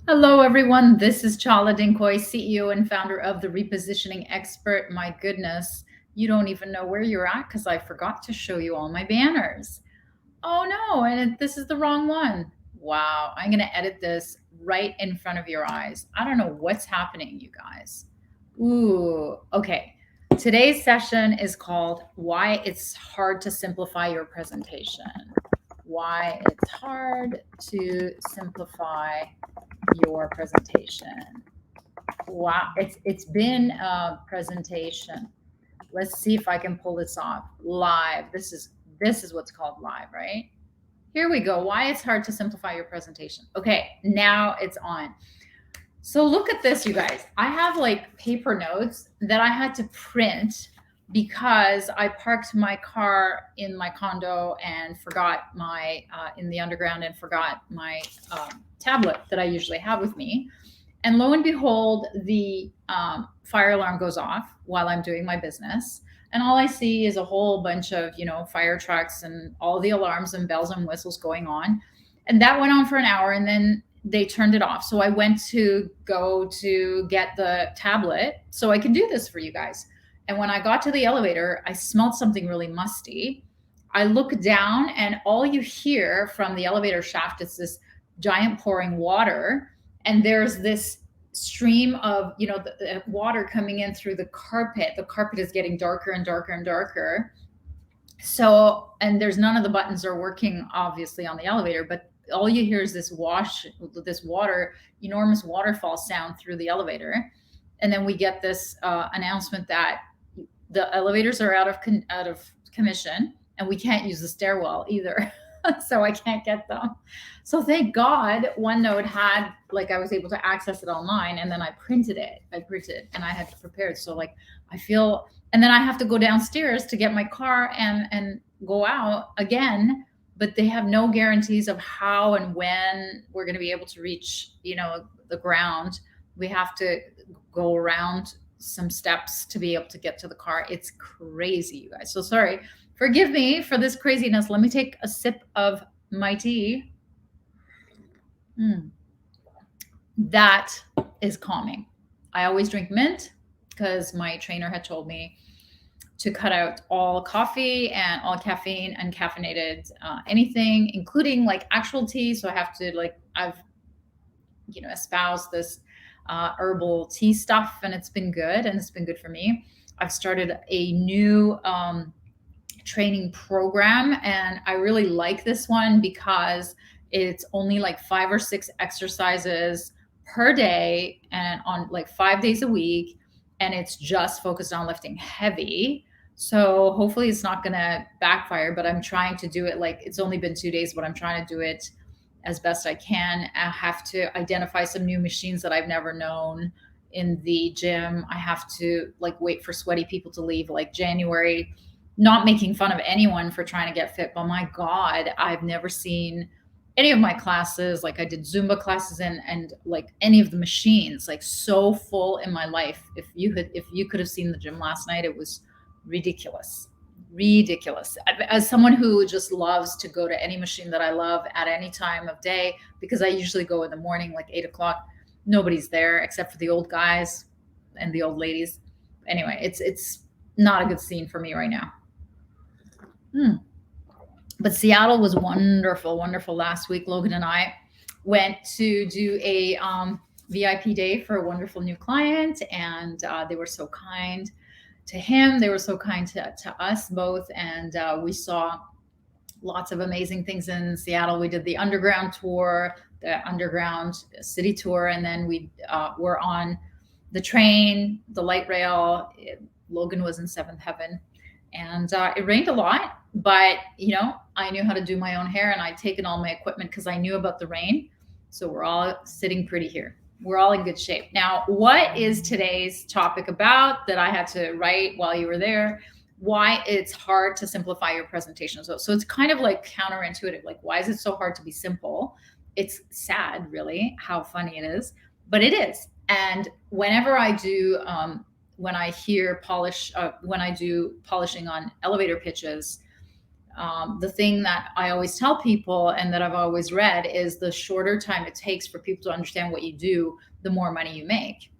Hello, everyone. This is Chala Dinkoy, CEO and founder of the Repositioning Expert. My goodness, you don't even know where you're at because I forgot to show you all my banners. Oh no, this is the wrong one. Wow, I'm going to edit this right in front of your eyes. I don't know what's happening, you guys. Ooh, okay. Today's session is called Why It's Hard to Simplify Your Presentation. Why it's hard to simplify your presentation. Wow, it's been a presentation. Let's see if I can pull this off live. This is what's called live, right? Here we go. Why it's hard to simplify your presentation. Okay, now it's on. So look at this, you guys. I have like paper notes that I had to print because I parked my car in my condo and forgot my in the underground and forgot my tablet that I usually have with me. And lo and behold, the fire alarm goes off while I'm doing my business. And all I see is a whole bunch of, fire trucks and all the alarms and bells and whistles going on. And that went on for an hour and then they turned it off. So I went to go to get the tablet so I can do this for you guys. And when I got to the elevator, I smelled something really musty. I look down and all you hear from the elevator shaft is this giant pouring water, and there's this stream of the water coming in through the carpet is getting darker and darker and darker. So, and there's none of the buttons are working obviously on the elevator, but all you hear is this water, enormous waterfall sound through the elevator. And then we get this announcement that the elevators are out of commission and we can't use the stairwell either. So I can't get them. So thank God OneNote had, like, I was able to access it online, and then I printed it. And I had to prepare it. So like I feel, and then I have to go downstairs to get my car and go out again. But they have no guarantees of how and when we're going to be able to reach, the ground. We have to go around some steps to be able to get to the car. It's crazy, you guys. So sorry. Forgive me for this craziness. Let me take a sip of my tea. That is calming. I always drink mint because my trainer had told me to cut out all coffee and all caffeine and caffeinated anything, including like actual tea. So I have to I've espoused this herbal tea stuff, and it's been good, and it's been good for me. I've started a new training program, and I really like this one because it's only like 5 or 6 exercises per day and on like 5 days a week, and it's just focused on lifting heavy. So hopefully it's not going to backfire, but I'm trying to do it. Like, it's only been 2 days, but I'm trying to do it as best I can. I have to identify some new machines that I've never known in the gym. I have to like wait for sweaty people to leave, like January. Not making fun of anyone for trying to get fit, but my God, I've never seen any of my classes. Like, I did Zumba classes and like any of the machines, like so full in my life. If you could have seen the gym last night, it was ridiculous. Ridiculous. As someone who just loves to go to any machine that I love at any time of day, because I usually go in the morning, like 8 o'clock, nobody's there except for the old guys and the old ladies. Anyway, it's not a good scene for me right now. But Seattle was wonderful, wonderful last week. Logan and I went to do a VIP day for a wonderful new client, and they were so kind to him. They were so kind to us both, and we saw lots of amazing things in Seattle. We did the underground tour, the underground city tour, and then we were on the train, the light rail. Logan was in seventh heaven, and it rained a lot, but I knew how to do my own hair, and I'd taken all my equipment because I knew about the rain. So we're all sitting pretty here. We're all in good shape. Now, what is today's topic about that I had to write while you were there? Why it's hard to simplify your presentation. So it's kind of like counterintuitive. Like, why is it so hard to be simple? It's sad, really, how funny it is, but it is. And whenever I do, when I do polishing on elevator pitches, The thing that I always tell people and that I've always read is the shorter time it takes for people to understand what you do, the more money you make.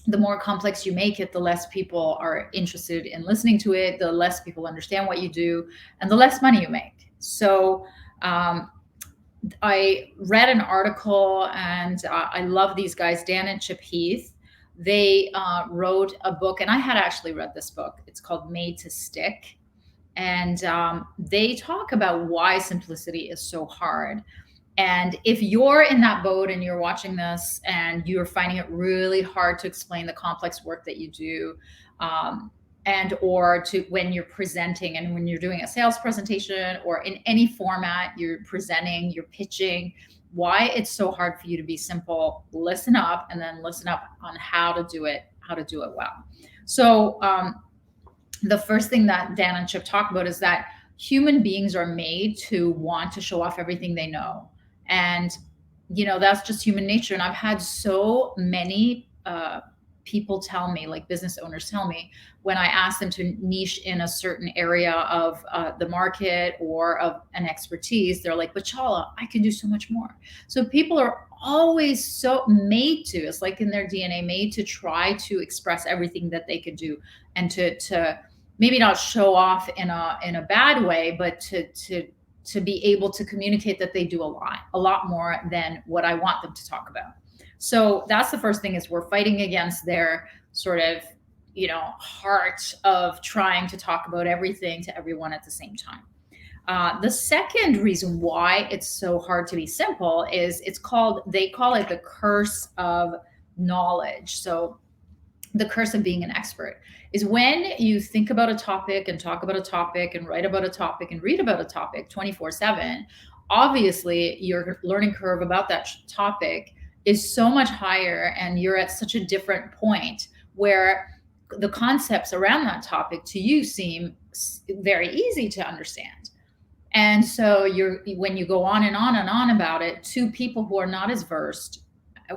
The more complex you make it, the less people are interested in listening to it, the less people understand what you do, and the less money you make. So, um, I read an article, and I love these guys, Dan and Chip Heath. They wrote a book, and I had actually read this book. It's called Made to Stick. And they talk about why simplicity is so hard. And if you're in that boat and you're watching this and you're finding it really hard to explain the complex work that you do, um, and or to when you're presenting and when you're doing a sales presentation or in any format, you're presenting, you're pitching, why it's so hard for you to be simple, listen up and then listen up on how to do it well. So the first thing that Dan and Chip talk about is that human beings are made to want to show off everything they know. And, that's just human nature. And I've had so many people tell me, like business owners tell me, when I ask them to niche in a certain area of the market or of an expertise, they're like, but Chala, I can do so much more. So people are always so made to, it's like in their DNA, made to try to express everything that they could do and to maybe not show off in a bad way, but to be able to communicate that they do a lot more than what I want them to talk about. So that's the first thing, is we're fighting against their sort of, heart of trying to talk about everything to everyone at the same time. The second reason why it's so hard to be simple is they call it the curse of knowledge. So the curse of being an expert is when you think about a topic and talk about a topic and write about a topic and read about a topic 24/7, obviously your learning curve about that topic is so much higher, and you're at such a different point where the concepts around that topic to you seem very easy to understand. And so when you go on and on and on about it to people who are not as versed,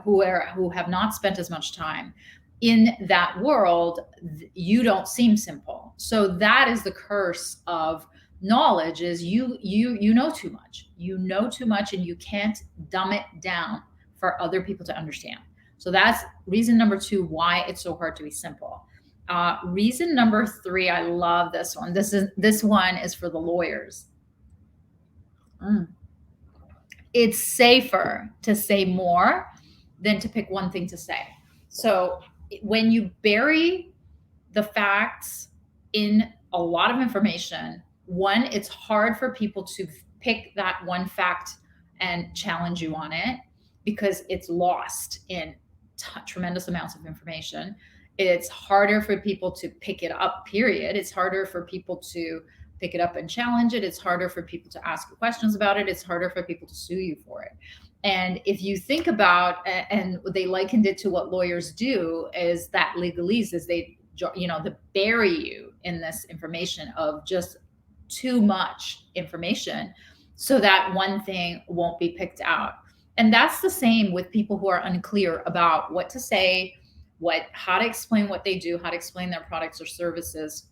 who have not spent as much time in that world, you don't seem simple. So that is the curse of knowledge, is you know too much. You know too much and you can't dumb it down for other people to understand. So that's reason number 2 why it's so hard to be simple. Reason number 3, I love this one. This one is for the lawyers. It's safer to say more than to pick one thing to say. So when you bury the facts in a lot of information, one, it's hard for people to pick that one fact and challenge you on it because it's lost in tremendous amounts of information. It's harder for people to pick it up, period. It's harder for people to pick it up and challenge it. It's harder for people to ask you questions about it. It's harder for people to sue you for it. And if you think about, and they likened it to what lawyers do, is that legalese is they bury you in this information of just too much information so that one thing won't be picked out. And that's the same with people who are unclear about what to say, how to explain what they do, how to explain their products or services,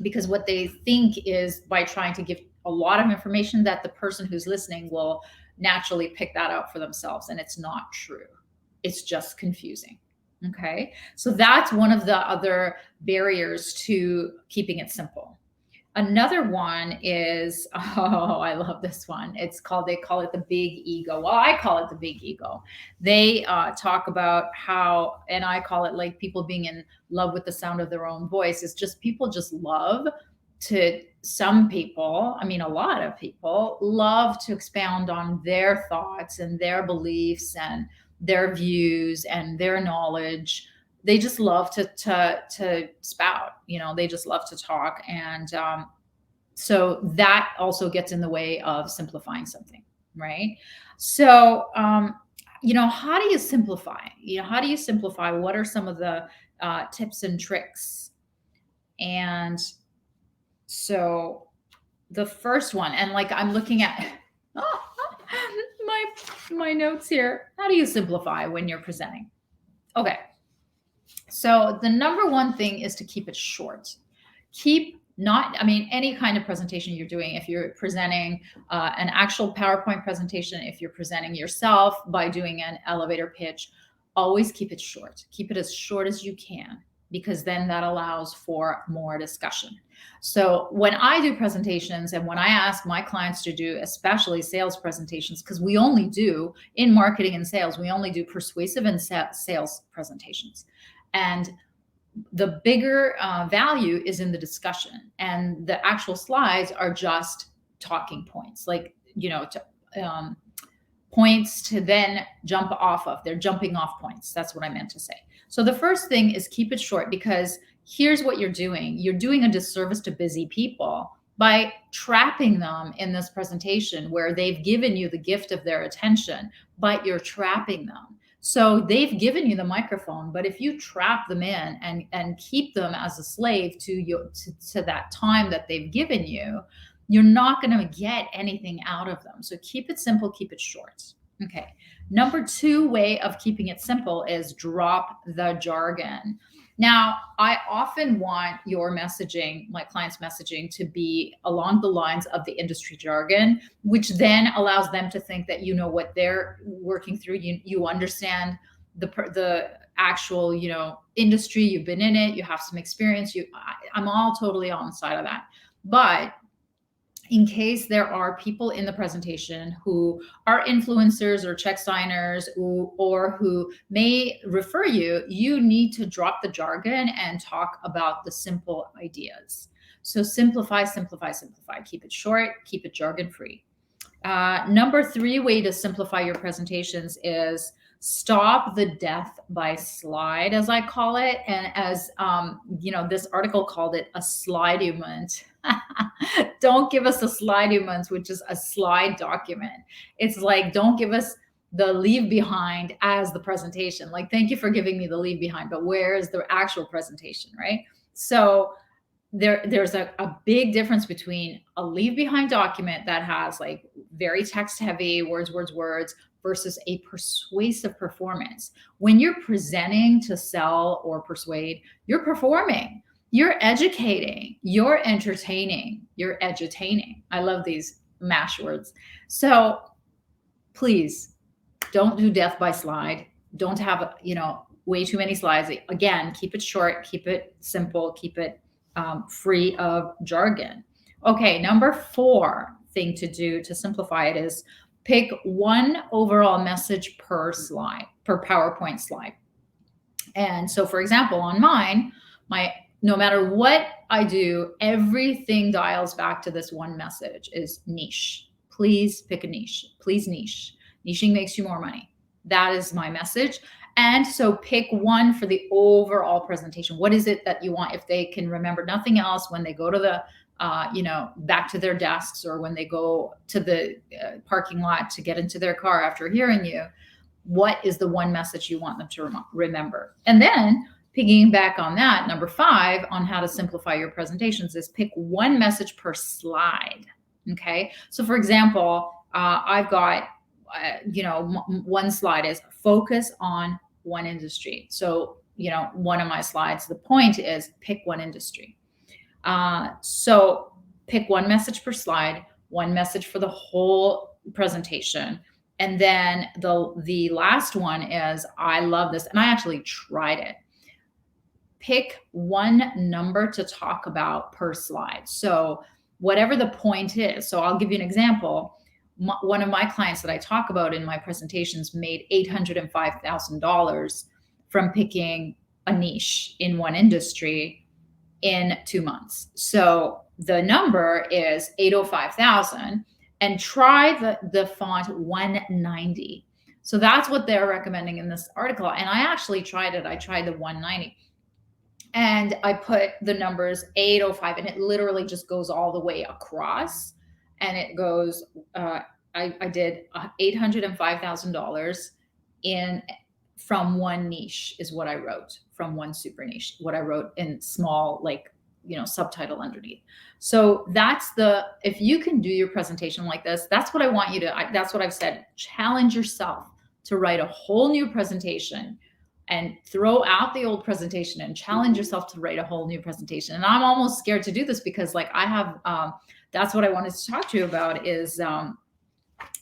because what they think is by trying to give a lot of information that the person who's listening will naturally pick that out for themselves. And it's not true. It's just confusing. Okay. So that's one of the other barriers to keeping it simple. Another one is, oh, I love this one. They call it the big ego. Well, I call it the big ego. They talk about how, and I call it like people being in love with the sound of their own voice. It's just people just love to, some people, I mean, a lot of people love to expound on their thoughts and their beliefs and their views and their knowledge. They just love to spout, they just love to talk. And so that also gets in the way of simplifying something, right? So, how do you simplify? How do you simplify? What are some of the tips and tricks? And so the first one, and like I'm looking at my notes here. How do you simplify when you're presenting? Okay. So the number one thing is to keep it short. Keep Not, I mean, any kind of presentation you're doing, if you're presenting an actual PowerPoint presentation, if you're presenting yourself by doing an elevator pitch, always keep it short. Keep it as short as you can, because then that allows for more discussion. So when I do presentations and when I ask my clients to do, especially sales presentations, because we only do in marketing and sales, we only do persuasive and sales presentations. And the bigger value is in the discussion, and the actual slides are just talking points, like, points to then jump off of. They're jumping off points. That's what I meant to say. So the first thing is keep it short, because here's what you're doing. You're doing a disservice to busy people by trapping them in this presentation where they've given you the gift of their attention, but you're trapping them. So they've given you the microphone, but if you trap them in and keep them as a slave to you, to that time that they've given you, you're not going to get anything out of them. So keep it simple, keep it short. Okay. Number two way of keeping it simple is drop the jargon. Now, I often want your messaging, my clients' messaging, to be along the lines of the industry jargon, which then allows them to think that you know what they're working through. You understand the actual, industry. You've been in it. You have some experience. I'm all totally on the side of that. But in case there are people in the presentation who are influencers or check signers, or who may refer you, you need to drop the jargon and talk about the simple ideas. So simplify, simplify, simplify. Keep it short, keep it jargon free. Number three way to simplify your presentations is stop the death by slide, as I call it. And as this article called it, a slideument. Don't give us a slideument, which is a slide document. It's like, don't give us the leave behind as the presentation. Like, thank you for giving me the leave behind, but where is the actual presentation, right? So there's a big difference between a leave behind document that has like very text heavy, words, versus a persuasive performance. When you're presenting to sell or persuade, you're performing, you're educating, you're entertaining, you're edutaining. I love these mash words. So please don't do death by slide. Don't have, way too many slides. Again, keep it short, keep it simple, keep it free of jargon. Okay, number four thing to do to simplify it is pick one overall message per slide, per PowerPoint slide. And so, for example, on mine, no matter what I do, everything dials back to this one message is niche. Please pick a niche. Please niche. Niching makes you more money. That is my message. And so pick one for the overall presentation. What is it that you want? If they can remember nothing else when they go to the, back to their desks, or when they go to the parking lot to get into their car after hearing you, what is the one message you want them to remember? And then picking back on that, number five on how to simplify your presentations is pick one message per slide. Okay. So for example, I've got, one slide is focus on one industry. So, one of my slides, the point is pick one industry. So pick one message per slide, one message for the whole presentation. And then the last one is, I love this, and I actually tried it. Pick one number to talk about per slide. So whatever the point is. So I'll give you an example. One of my clients that I talk about in my presentations made $805,000 from picking a niche in one industry in 2 months. So the number is 805,000, and try the font 190. So that's what they're recommending in this article. And I actually tried it. I tried the 190. And I put the numbers 805, and it literally just goes all the way across. And it goes, I did $805,000 from one niche is what I wrote, from one super niche, what I wrote in small, subtitle underneath. So if you can do your presentation like this, that's what I want you to, that's what I've said. Challenge yourself to write a whole new presentation and throw out the old presentation and challenge yourself to write a whole new presentation. And I'm almost scared to do this because like I have, that's what I wanted to talk to you about is I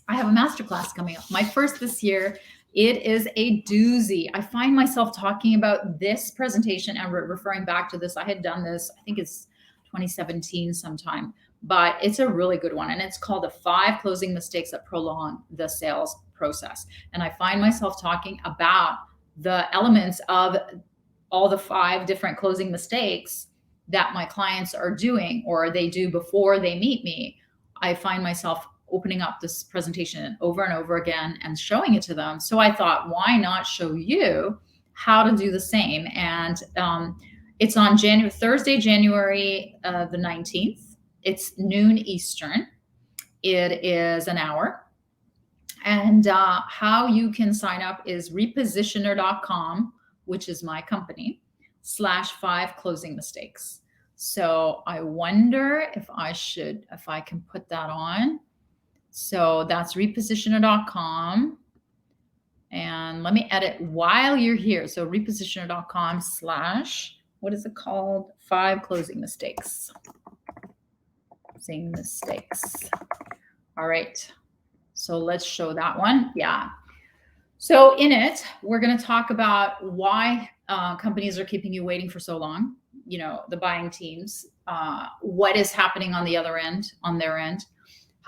have a masterclass coming up, my first this year. It is a doozy. I find myself talking about this presentation and referring back to this. I had done this, I think it's 2017 sometime, but it's a really good one. And it's called the 5 Closing Mistakes That Prolong the Sales Process. And I find myself talking about the elements of all the 5 different closing mistakes that my clients are doing or they do before they meet me. I find myself opening up this presentation over and over again and showing it to them. So I thought, why not show you how to do the same? And it's on Thursday, January the 19th. It's noon Eastern. It is an hour. And how you can sign up is repositioner.com, which is my company, /5 closing mistakes. So I wonder if I can put that on. So that's repositioner.com. And let me edit while you're here. So repositioner.com / what is it called? 5 closing mistakes. Closing mistakes. All right. So let's show that one. Yeah. So in it, we're going to talk about why companies are keeping you waiting for so long. You know, the buying teams, what is happening on the other end, on their end.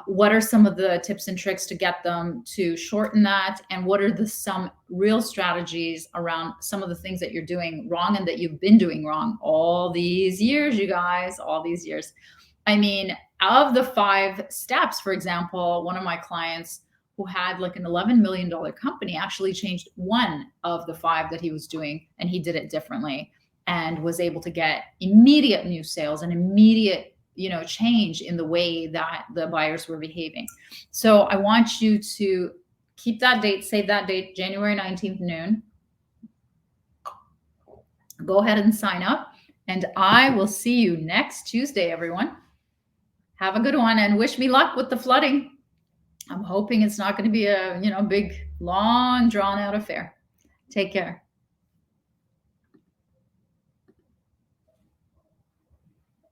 What are some of the tips and tricks to get them to shorten that? And what are some real strategies around some of the things that you're doing wrong and that you've been doing wrong all these years, you guys, all these years. I mean, of the 5 steps, for example, one of my clients who had like an $11 million company actually changed one of the 5 that he was doing, and he did it differently and was able to get immediate new sales and immediate change in the way that the buyers were behaving. So I want you to keep that date, save that date, January 19th, noon. Go ahead and sign up, and I will see you next Tuesday, everyone. Have a good one and wish me luck with the flooding. I'm hoping it's not going to be a, big, long, drawn out affair. Take care.